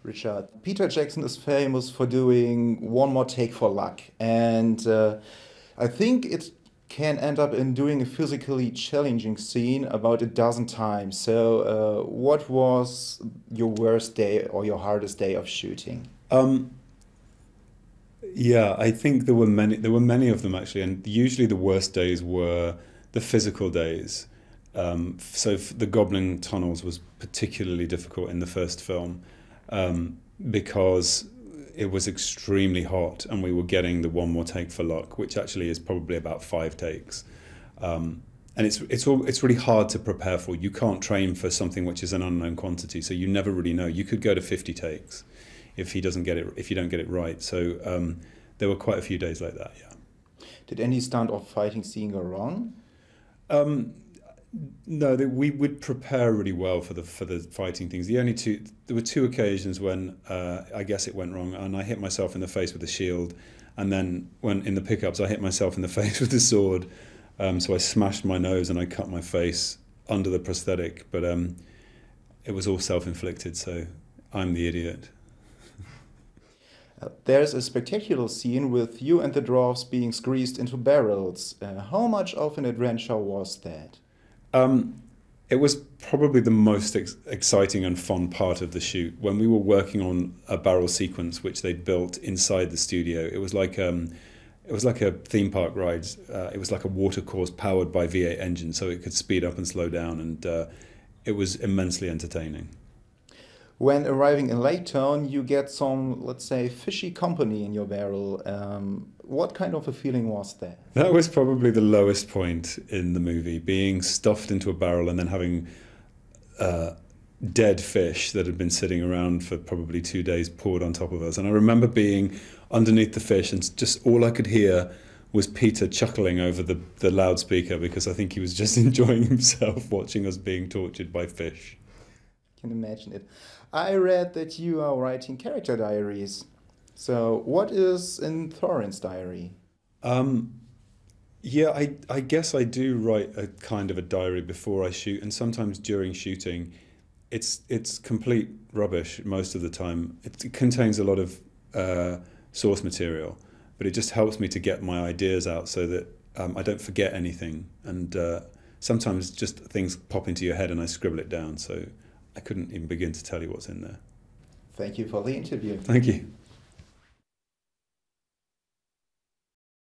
Richard, Peter Jackson is famous for doing one more take for luck, and I think it can end up in doing a physically challenging scene about a dozen times. So, what was your worst day or your hardest day of shooting? Um, yeah, I think there were many. There were many of them actually, and usually the worst days were the physical days. The Goblin Tunnels was particularly difficult in the first film because it was extremely hot, and we were getting the one more take for luck, which actually is probably about 5 takes. And it's really hard to prepare for. You can't train for something which is an unknown quantity, so you never really know. You could go to 50 takes if you don't get it right. So there were quite a few days like that. Yeah. Did any stunt or fighting scene go wrong? Um, no, we would prepare really well for the fighting things. There were two occasions when I guess it went wrong, and I hit myself in the face with a shield, and then when in the pickups I hit myself in the face with a sword. So I smashed my nose and I cut my face under the prosthetic, but it was all self-inflicted. So I'm the idiot. There's a spectacular scene with you and the dwarves being squeezed into barrels. How much of an adventure was that? Um, it was probably the most exciting and fun part of the shoot. When we were working on a barrel sequence which they built inside the studio, it was like a theme park ride. It was like a water course powered by V8 engine, so it could speed up and slow down, and it was immensely entertaining. When arriving in Lake Town, you get some, let's say, fishy company in your barrel. What kind of a feeling was that? That was probably the lowest point in the movie, being stuffed into a barrel and then having uh, dead fish that had been sitting around for probably 2 days poured on top of us. And I remember being underneath the fish, and just all I could hear was Peter chuckling over the loudspeaker, because I think he was just enjoying himself watching us being tortured by fish. Can imagine it. I read that you are writing character diaries. So, what is in Thorin's diary? Um, yeah, I guess I do write a kind of a diary before I shoot, and sometimes during shooting. It's complete rubbish most of the time. It contains a lot of source material, but it just helps me to get my ideas out so that I don't forget anything. And sometimes just things pop into your head and I scribble it down. So I couldn't even begin to tell you what's in there. Thank you for the interview. Thank you.